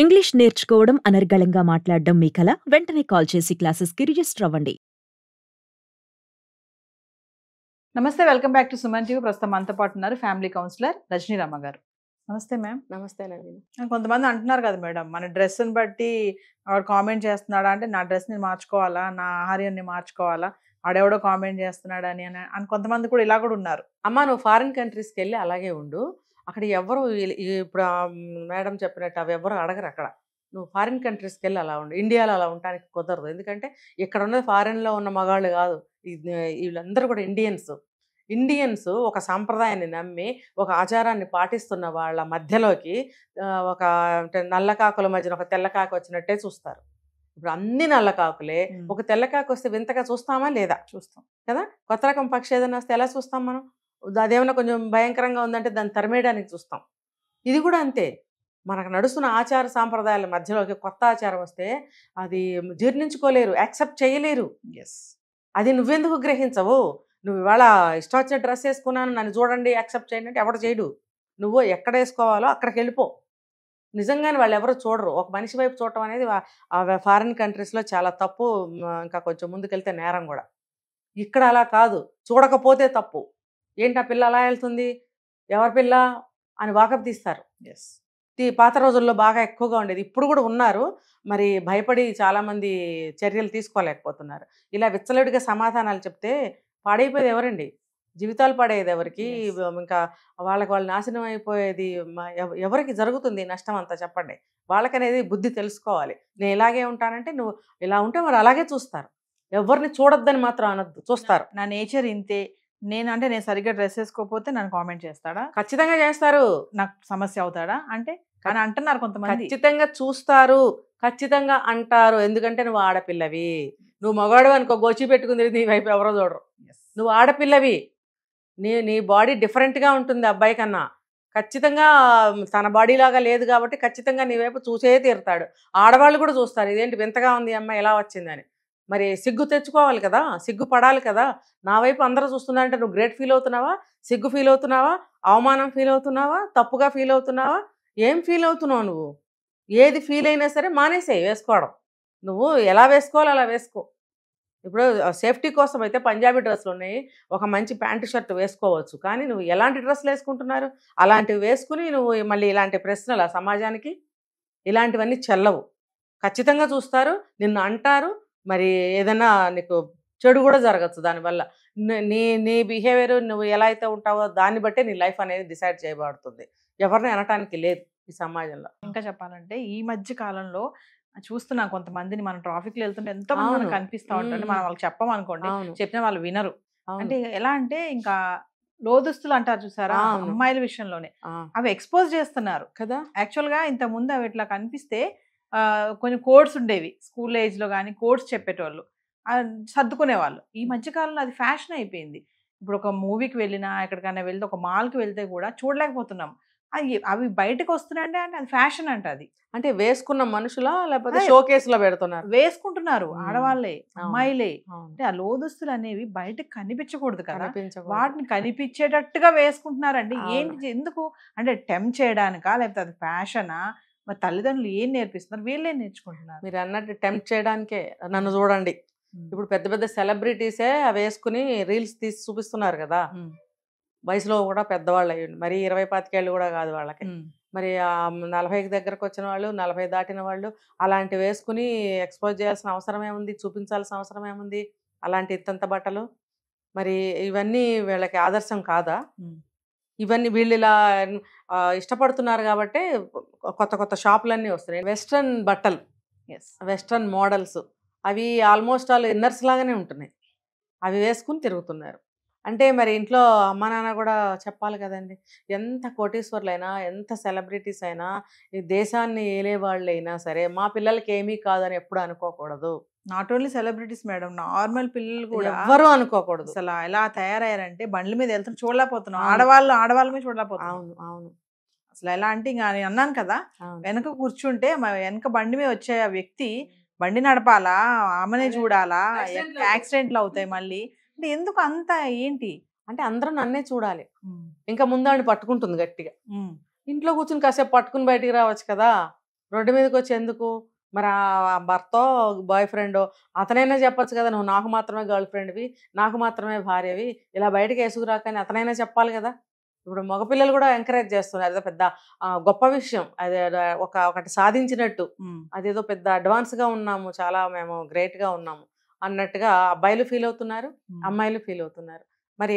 English నేర్చుకోవడం, అనర్గళంగా మాట్లాడడం మీ కల? వెంటనే కాల్ చేసి క్లాసెస్‌కి రిజిస్టర్ అవ్వండి. నమస్తే, welcome back to Suman TV. ప్రస్తుతం మనతో పాటు ఉన్నారు ఫ్యామిలీ కౌన్సిలర్ రజనీ రామ గారు. నమస్తే మ్యామ్. నమస్తే నవీన్. కొంతమంది అంటున్నారు కదా మేడం, మన డ్రెస్ని బట్టి వాడు కామెంట్ చేస్తున్నాడా అంటే నా డ్రెస్ని మార్చుకోవాలా, నా ఆహార్యాన్ని మార్చుకోవాలా, ఆడెవడో కామెంట్ చేస్తున్నాడు అని అని కొంతమంది కూడా ఇలా కూడా ఉన్నారు. అమ్మ, నువ్వు ఫారిన్ కంట్రీస్కి వెళ్ళి అలాగే ఉండు. అక్కడ ఎవరు ఇప్పుడు మేడం చెప్పినట్టు అవి ఎవరు అడగరు. అక్కడ నువ్వు ఫారిన్ కంట్రీస్కి వెళ్ళి అలా ఉండు. ఇండియాలో అలా ఉండడానికి కుదరదు. ఎందుకంటే ఇక్కడ ఉన్నది ఫారిన్లో ఉన్న మగాళ్ళు కాదు, వీళ్ళందరూ కూడా ఇండియన్స్ ఒక సాంప్రదాయాన్ని నమ్మి ఒక ఆచారాన్ని పాటిస్తున్న వాళ్ళ మధ్యలోకి ఒక అంటే నల్లకాకుల మధ్యన ఒక తెల్లకాకు వచ్చినట్టే చూస్తారు. ఇప్పుడు అన్ని నల్లకాకులే, ఒక తెల్లకాకు వస్తే వింతగా చూస్తామా లేదా? చూస్తాం కదా. కొత్త రకం పక్షి ఏదైనా వస్తే ఎలా చూస్తాం మనం? అదేమన్నా కొంచెం భయంకరంగా ఉందంటే దాన్ని తరిమేయడానికి చూస్తాం. ఇది కూడా అంతే. మనకు నడుస్తున్న ఆచార సాంప్రదాయాల మధ్యలోకి కొత్త ఆచారం వస్తే అది జీర్ణించుకోలేరు, యాక్సెప్ట్ చేయలేరు. అది నువ్వెందుకు గ్రహించవు? నువ్వు ఇవాళ ఇష్టం వచ్చిన డ్రెస్ వేసుకున్నాను, నన్ను చూడండి యాక్సెప్ట్ చేయండి అంటే ఎవడు చేయడు. నువ్వు ఎక్కడ వేసుకోవాలో అక్కడికి వెళ్ళిపో. నిజంగానే వాళ్ళు ఎవరు చూడరు. ఒక మనిషి వైపు చూడటం అనేది ఫారిన్ కంట్రీస్లో చాలా తప్పు. ఇంకా కొంచెం ముందుకెళ్తే నేరం కూడా. ఇక్కడ అలా కాదు, చూడకపోతే తప్పు. ఏంటి ఆ పిల్ల అలా వెళ్తుంది, ఎవరి పిల్ల అని వాకప్ తీస్తారు. పాత రోజుల్లో బాగా ఎక్కువగా ఉండేది, ఇప్పుడు కూడా ఉన్నారు. మరి భయపడి చాలామంది చర్యలు తీసుకోలేకపోతున్నారు. ఇలా విచ్చలవిడిగా సమాధానాలు చెప్తే పాడైపోయేది ఎవరండి? జీవితాలు పడేది ఎవరికి? ఇంకా వాళ్ళకి వాళ్ళు నాశనం అయిపోయేది ఎవరికి జరుగుతుంది నష్టం అంతా? చెప్పండి. వాళ్ళకనేది బుద్ధి తెలుసుకోవాలి. నేను ఇలాగే ఉంటానంటే నువ్వు ఇలా ఉంటే మరి అలాగే చూస్తారు. ఎవరిని చూడొద్దని మాత్రం అనొద్దు, చూస్తారు. నా నేచర్ ఇంతే, నేను సరిగ్గా డ్రెస్ వేసుకోకపోతే నన్ను కామెంట్ చేస్తాడా? ఖచ్చితంగా చేస్తారు. నాకు సమస్య అవుతాడా అంటే కానీ అంటున్నారు కొంతమంది. ఖచ్చితంగా చూస్తారు, ఖచ్చితంగా అంటారు. ఎందుకంటే నువ్వు ఆడపిల్లవి. నువ్వు మగాడు అనుకో, గోచి పెట్టుకుంది నీ వైపు ఎవరో చూడరు. నువ్వు ఆడపిల్లవి, నీ బాడీ డిఫరెంట్గా ఉంటుంది అబ్బాయి కన్నా. ఖచ్చితంగా తన బాడీ లాగా లేదు కాబట్టి ఖచ్చితంగా నీ వైపు చూసే తీరుతాడు. ఆడవాళ్ళు కూడా చూస్తారు, ఇదేంటి వింతగా ఉంది అమ్మాయి ఎలా వచ్చిందని. మరి సిగ్గు తెచ్చుకోవాలి కదా, సిగ్గు పడాలి కదా. నా వైపు అందరూ చూస్తున్నారంటే నువ్వు గ్రేట్ ఫీల్ అవుతున్నావా, సిగ్గు ఫీల్ అవుతున్నావా, అవమానం ఫీల్ అవుతున్నావా, తప్పుగా ఫీల్ అవుతున్నావా? ఏం ఫీల్ అవుతున్నావు నువ్వు? ఏది ఫీల్ అయినా సరే మానేసేయి వేసుకోవడం. నువ్వు ఎలా వేసుకోవాలో అలా వేసుకో. ఇప్పుడు సేఫ్టీ కోసం అయితే పంజాబీ డ్రెస్సులు ఉన్నాయి, ఒక మంచి ప్యాంటు షర్ట్ వేసుకోవచ్చు. కానీ నువ్వు ఎలాంటి డ్రెస్సులు వేసుకుంటున్నారు? అలాంటివి వేసుకుని నువ్వు మళ్ళీ ఇలాంటి ప్రశ్నలు ఆ సమాజానికి? ఇలాంటివన్నీ చెల్లవు. ఖచ్చితంగా చూస్తారు, నిన్ను అంటారు. మరి ఏదైనా నీకు చెడు కూడా జరగచ్చు దానివల్ల. నీ బిహేవియర్ నువ్వు ఎలా అయితే ఉంటావో దాన్ని బట్టే నీ లైఫ్ అనేది డిసైడ్ చేయబడుతుంది. ఎవరిని అనటానికి లేదు ఈ సమాజంలో. ఇంకా చెప్పాలంటే ఈ మధ్య కాలంలో చూస్తున్నాం కొంతమందిని, మనం ట్రాఫిక్లో వెళ్తుంటే ఎంతో మంది మనకు కనిపిస్తూ ఉంటారు. మనం వాళ్ళకి చెప్పమనుకోండి, చెప్పిన వాళ్ళు వినరు. అంటే ఎలా అంటే ఇంకా లోదుస్తులు అంటారు చూసారా, అమ్మాయిల విషయంలోనే అవి ఎక్స్పోజ్ చేస్తున్నారు కదా. యాక్చువల్ గా ఇంత ముందు అవి ఇట్లా కనిపిస్తే కొన్ని కోడ్స్ ఉండేవి, స్కూల్ ఏజ్ లో కానీ కోడ్స్ చెప్పేటోళ్ళు, సర్దుకునేవాళ్ళు. ఈ మధ్యకాలంలో అది ఫ్యాషన్ అయిపోయింది. ఇప్పుడు ఒక మూవీకి వెళ్ళినా ఎక్కడికైనా వెళ్తే, ఒక మాల్కి వెళ్తే కూడా చూడలేకపోతున్నాం. అవి బయటకు వస్తున్నాయంటే అంటే అది ఫ్యాషన్ అంట. అది అంటే వేసుకున్న మనుషులా లేకపోతే షో కేసులో పెడుతున్నారు? వేసుకుంటున్నారు ఆడవాళ్ళే, అమ్మాయిలే. అంటే ఆ లోదుస్తులు అనేవి బయటకు కనిపించకూడదు కదా, వాటిని కనిపించేటట్టుగా వేసుకుంటున్నారండి. ఏంటి, ఎందుకు అంటే టెంప్ట్ చేయడానికా లేకపోతే అది ఫ్యాషనా? మరి తల్లిదండ్రులు ఏం నేర్పిస్తున్నారు, వీళ్ళేం నేర్చుకుంటున్నారు? మీరు అన్నట్టు టెంప్ట్ చేయడానికే. నన్ను చూడండి, ఇప్పుడు పెద్ద పెద్ద సెలబ్రిటీసే వేసుకుని రీల్స్ తీసి చూపిస్తున్నారు కదా. వయసులో కూడా పెద్దవాళ్ళు అయ్యండి, మరి 20-25 ఏళ్ళు కూడా కాదు వాళ్ళకి. మరి 40కి దగ్గరకు వచ్చిన వాళ్ళు, 40 దాటిన వాళ్ళు అలాంటివి వేసుకుని ఎక్స్పోజ్ చేయాల్సిన అవసరం ఏముంది, చూపించాల్సిన అవసరం ఏముంది? అలాంటి ఇంతంత బట్టలు మరి ఇవన్నీ వీళ్ళకి ఆదర్శం కాదా? ఇవన్నీ వీళ్ళు ఇలా ఇష్టపడుతున్నారు కాబట్టి కొత్త కొత్త షాపులన్నీ వస్తున్నాయి. వెస్ట్రన్ బట్టలు, వెస్ట్రన్ మోడల్స్, అవి ఆల్మోస్ట్ ఆల్ ఇన్నర్స్ లాగానే ఉంటున్నాయి. అవి వేసుకుని తిరుగుతున్నారు. అంటే మరి ఇంట్లో అమ్మ నాన్న కూడా చెప్పాలి కదండి. ఎంత కోటీశ్వర్లైనా, ఎంత సెలబ్రిటీస్ అయినా, ఈ దేశాన్ని ఏలే వాళ్ళు అయినా సరే మా పిల్లలకి ఏమీ కాదని ఎప్పుడు అనుకోకూడదు. Not only celebrities madam, normal పిల్లలు కూడా ఎవ్వరూ అనుకోకూడదు. అసలు ఎలా తయారయ్యారంటే బండ్ల మీద వెళ్తున్నా చూడలేకపోతున్నాం, ఆడవాళ్ళ మీద చూడలేకపోతున్నాం. అవును అవును. అసలు ఎలా అంటే ఇంకా నేను అన్నాను కదా, వెనక కూర్చుంటే వెనక బండి మీద వచ్చే ఆ వ్యక్తి బండి నడపాలా, ఆమెనే చూడాలా, యాక్సిడెంట్లు అవుతాయి మళ్ళీ. అంటే ఎందుకు అంత ఏంటి అంటే అందరూ నన్నే చూడాలి. ఇంకా ముందాడిని పట్టుకుంటుంది గట్టిగా. ఇంట్లో కూర్చుని కాసేపు పట్టుకుని బయటికి రావచ్చు కదా. రోడ్డు మీదకి వచ్చి ఎందుకు? మరి ఆ భర్తో బాయ్ ఫ్రెండో అతనైనా చెప్పొచ్చు కదా, నువ్వు నాకు మాత్రమే గర్ల్ ఫ్రెండ్వి, నాకు మాత్రమే భార్యవి, ఇలా బయటకు వేసుకురాకని అతనైనా చెప్పాలి కదా. ఇప్పుడు మగపిల్లలు కూడా ఎంకరేజ్ చేస్తున్నారు, అదే పెద్ద గొప్ప విషయం, అదే ఒకటి సాధించినట్టు, అదేదో పెద్ద అడ్వాన్స్గా ఉన్నాము, చాలా మేము గ్రేట్గా ఉన్నాము అన్నట్టుగా అబ్బాయిలు ఫీల్ అవుతున్నారు, అమ్మాయిలు ఫీల్ అవుతున్నారు. మరి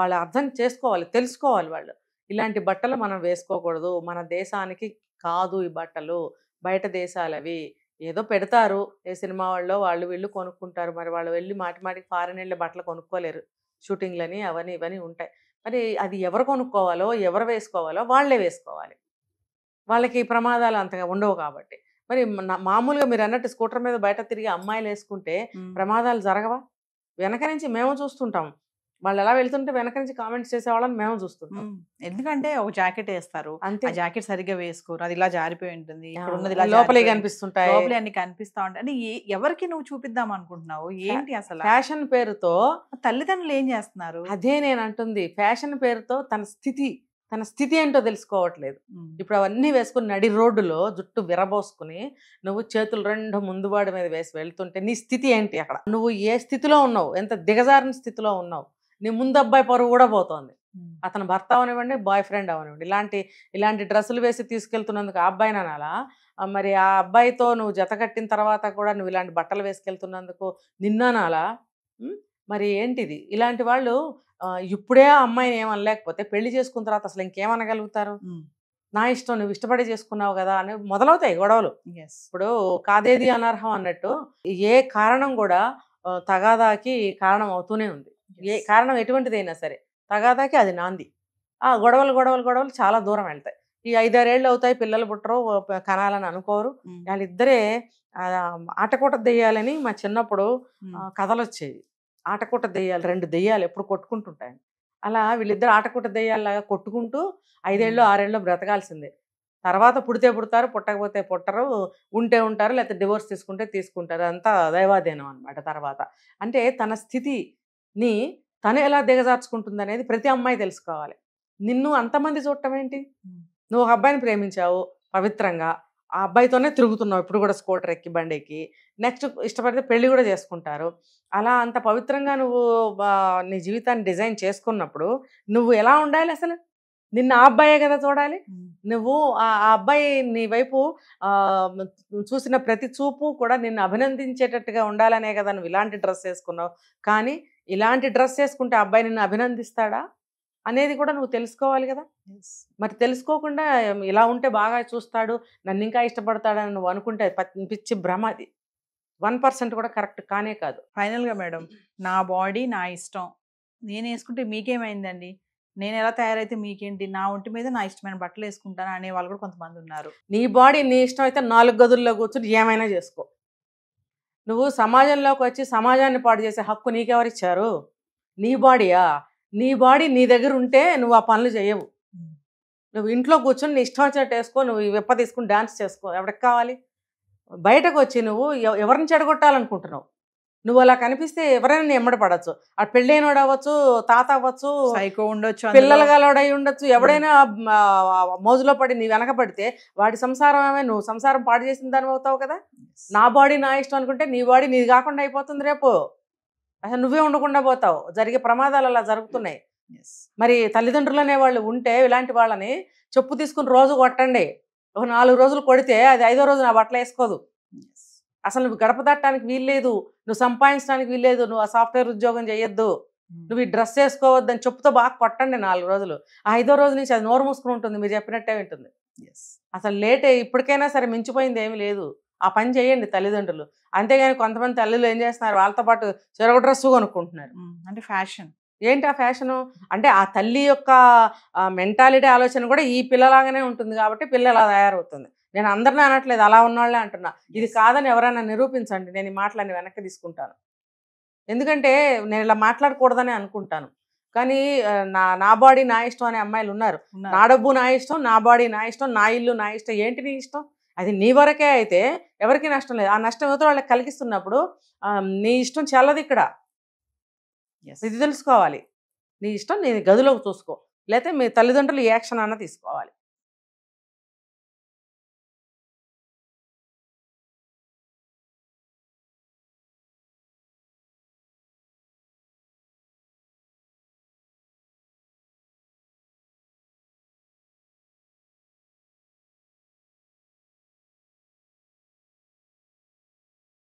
వాళ్ళు అర్థం చేసుకోవాలి, తెలుసుకోవాలి వాళ్ళు. ఇలాంటి బట్టలు మనం వేసుకోకూడదు, మన దేశానికి కాదు ఈ బట్టలు, బయట దేశాలవి. ఏదో పెడతారు ఏ సినిమా వాళ్ళు వీళ్ళు కొనుక్కుంటారు, మరి వాళ్ళు వెళ్ళి మాటికి ఫారెన్ వెళ్ళి బట్టలు కొనుక్కోలేరు, షూటింగ్లని అవన్నీ ఇవన్నీ ఉంటాయి. మరి అది ఎవరు కొనుక్కోవాలో ఎవరు వేసుకోవాలో వాళ్ళే వేసుకోవాలి, వాళ్ళకి ప్రమాదాలు అంతగా ఉండవు కాబట్టి. మరి మామూలుగా మీరు అన్నట్టు స్కూటర్ మీద బయట తిరిగి అమ్మాయిలు వేసుకుంటే ప్రమాదాలు జరగవా? వెనక నుంచి మేము చూస్తుంటాం, వాళ్ళు ఎలా వెళ్తుంటే వెనక నుంచి కామెంట్స్ చేసేవాళ్ళని మేము చూస్తుంటాం. ఎందుకంటే ఒక జాకెట్ వేస్తారు, అంతే, ఆ జాకెట్ సరిగ్గా వేసుకోరు, అది ఇలా జారిపోయి ఉంటుంది, ఇక్కడ ఉన్నది లోపలే కనిపిస్తుంటాయి, లోపలే అన్ని కనిపిస్తా ఉంటాయి. అంటే ఎవరికి నువ్వు చూపిద్దాం అనుకుంటున్నావు? ఏంటి అసలు ఫ్యాషన్ పేరుతో తల్లిదండ్రులు ఏం చేస్తున్నారు? అదే నేను అంటుంది, ఫ్యాషన్ పేరుతో తన స్థితి ఏంటో తెలుసుకోవట్లేదు. ఇప్పుడు అవన్నీ వేసుకుని నడి రోడ్డులో జుట్టు విరబోసుకుని నువ్వు చేతులు రెండు ముందుబాడి మీద వేసి వెళ్తుంటే నీ స్థితి ఏంటి? అక్కడ నువ్వు ఏ స్థితిలో ఉన్నావు, ఎంత దిగజారిన స్థితిలో ఉన్నావు? నీ ముందు అబ్బాయి పరువు కూడా పోతోంది, అతను భర్త అవనివ్వండి, బాయ్ ఫ్రెండ్ అవనివ్వండి. ఇలాంటి డ్రెస్సులు వేసి తీసుకెళ్తున్నందుకు ఆ అబ్బాయిని అనాలా? మరి ఆ అబ్బాయితో నువ్వు జత కట్టిన తర్వాత కూడా నువ్వు ఇలాంటి బట్టలు వేసుకెళ్తున్నందుకు నిన్ననాలా? మరి ఏంటిది? ఇలాంటి వాళ్ళు ఇప్పుడే ఆ అమ్మాయిని ఏమనలేకపోతే పెళ్లి చేసుకున్న తర్వాత అసలు ఇంకేమనగలుగుతారు? నా ఇష్టం, నువ్వు ఇష్టపడి చేసుకున్నావు కదా అని మొదలవుతాయి గొడవలు. ఇప్పుడు కాదేది అనర్హం అన్నట్టు ఏ కారణం కూడా తగాదాకి కారణం అవుతూనే ఉంది. ఏ కారణం ఎటువంటిదైనా సరే తగాదాకి అది నాంది. ఆ గొడవలు చాలా దూరం వెళ్తాయి. ఈ 5-6 ఏళ్ళు అవుతాయి, పిల్లలు పుట్టరు, కనాలని అనుకోరు. వాళ్ళిద్దరే ఆటకూట దెయ్యాలని మా చిన్నప్పుడు కథలు వచ్చేవి. ఆటకూట దెయ్యాలు, 2 దెయ్యాలు ఎప్పుడు కొట్టుకుంటుంటాయి. అలా వీళ్ళిద్దరు ఆటకూట దెయ్యాలలాగా కొట్టుకుంటూ 5 ఏళ్ళు 6 ఏళ్ళు బ్రతకాల్సిందే. తర్వాత పుడితే పుడతారు, పుట్టకపోతే పుట్టరు, ఉంటే ఉంటారు, లేకపోతే డివోర్స్ తీసుకుంటే తీసుకుంటారు. అంతా దైవాధీనం అనమాట. తర్వాత అంటే తన స్థితిని తను ఎలా దిగజార్చుకుంటుంది అనేది ప్రతి అమ్మాయి తెలుసుకోవాలి. నిన్ను అంతమంది చూడటం ఏంటి? నువ్వు ఒక అబ్బాయిని ప్రేమించావు పవిత్రంగా, ఆ అబ్బాయితోనే తిరుగుతున్నావు ఇప్పుడు కూడా, స్కూటర్ ఎక్కి బండి ఎక్కి, నెక్స్ట్ ఇష్టపడితే పెళ్లి కూడా చేసుకుంటారు. అలా అంత పవిత్రంగా నువ్వు నీ జీవితాన్ని డిజైన్ చేసుకున్నప్పుడు నువ్వు ఎలా ఉండాలి? అసలు నిన్ను ఆ అబ్బాయే కదా చూడాలి. నువ్వు ఆ అబ్బాయి నీ వైపు చూసిన ప్రతి చూపు కూడా నిన్ను అభినందించేటట్టుగా ఉండాలనే కదా నువ్వు ఇలాంటి డ్రెస్ వేసుకున్నావు. కానీ ఇలాంటి డ్రెస్ వేసుకుంటే అబ్బాయి నిన్ను అభినందిస్తాడా అనేది కూడా నువ్వు తెలుసుకోవాలి కదా. మరి తెలుసుకోకుండా ఇలా ఉంటే బాగా చూస్తాడు, నన్ను ఇంకా ఇష్టపడతాడని నువ్వు అనుకుంటే పిచ్చి భ్రమ. అది 1% కూడా కరెక్ట్ కానే కాదు. ఫైనల్గా మేడం, నా బాడీ నా ఇష్టం, నేను వేసుకుంటే మీకేమైందండి, నేను ఎలా తయారైతే మీకేంటి, నా ఒంటి మీద నా ఇష్టమైన బట్టలు వేసుకుంటాను అనే వాళ్ళు కూడా కొంతమంది ఉన్నారు. నీ బాడీ నీ ఇష్టం అయితే 4 గదుల్లో కూర్చుని ఏమైనా చేసుకో. నువ్వు సమాజంలోకి వచ్చి సమాజాన్ని పాడు చేసే హక్కు నీకెవరిచ్చారు? నీ బాడీయా? నీ బాడీ నీ దగ్గర ఉంటే నువ్వు ఆ పనులు చేయవు. నువ్వు ఇంట్లో కూర్చొని నీ ఇష్టం వచ్చినట్టు వేసుకో, నువ్వు విప్ప తీసుకుని డాన్స్ చేసుకో, ఎవరికి కావాలి? బయటకు వచ్చి నువ్వు ఎవరిని చెడగొట్టాలనుకుంటున్నావు? నువ్వు అలా కనిపిస్తే ఎవరైనా నీ ఎమ్మడి పడవచ్చు. ఆ పెళ్ళైనోడు అవ్వచ్చు, తాత అవ్వచ్చు, సైకో ఉండొచ్చు, పిల్లలు గలవాడై ఉండొచ్చు, ఎవడైనా మోజులో పడి నీ వెనక పడితే వాడి సంసారం ఏమే, నువ్వు సంసారం పాడు చేసిన దాని అవుతావు కదా. నా బాడీ నా ఇష్టం అనుకుంటే నీ బాడీ నీది కాకుండా అయిపోతుంది రేపు, అసలు నువ్వే ఉండకుండా పోతావు. జరిగే ప్రమాదాలు అలా జరుగుతున్నాయి. మరి తల్లిదండ్రులు అనేవాళ్ళు ఉంటే ఇలాంటి వాళ్ళని చెప్పు తీసుకుని రోజు కొట్టండి. ఒక 4 రోజులు కొడితే అది 5వ రోజు నా బట్టలు వేసుకోదు. అసలు నువ్వు గడప తట్టడానికి వీల్లేదు, నువ్వు సంపాదించడానికి వీల్లేదు, నువ్వు ఆ సాఫ్ట్వేర్ ఉద్యోగం చేయొద్దు, నువ్వు ఈ డ్రెస్ వేసుకోవద్దు అని చెప్పుతో బాగా కొట్టండి 4 రోజులు. ఆ 5వ రోజు నుంచి అది నోరు మూసుకుని ఉంటుంది, మీరు చెప్పినట్టే వింటుంది. అసలు లేటే ఇప్పటికైనా సరే మించిపోయింది ఏమీ లేదు. ఆ పని చేయండి తల్లిదండ్రులు. అంతేగాని కొంతమంది తల్లులు ఏం చేస్తున్నారు, వాళ్ళతో పాటు చెరొక డ్రెస్సు కొనుక్కుంటున్నారు. అంటే ఫ్యాషన్. ఏంటి ఆ ఫ్యాషను? అంటే ఆ తల్లి యొక్క మెంటాలిటీ ఆలోచన కూడా ఈ పిల్లలాగానే ఉంటుంది కాబట్టి పిల్ల అలా తయారవుతుంది. నేను అందరినీ అనట్లేదు, అలా ఉన్నవాళ్ళే అంటున్నా. ఇది కాదని ఎవరైనా నిరూపించండి, నేను ఈ మాటలన్నీ వెనక్కి తీసుకుంటాను. ఎందుకంటే నేను ఇలా మాట్లాడకూడదని అనుకుంటాను. కానీ నా బాడీ నా ఇష్టం అనే అమ్మాయిలు ఉన్నారు. నా డబ్బు నా ఇష్టం, నా బాడీ నా ఇష్టం, నా ఇల్లు నా ఇష్టం. ఏంటి నీ ఇష్టం? అది నీ వరకే అయితే ఎవరికి నష్టం లేదు. ఆ నష్టం ఎవరితో వాళ్ళకి కలిగిస్తున్నప్పుడు నీ ఇష్టం చెల్లదు ఇక్కడ. ఇది తెలుసుకోవాలి. నీ ఇష్టం నీ గదిలోకి చూసుకో, లేకపోతే మీ తల్లిదండ్రులు యాక్షన్ అన్న తీసుకోవాలి.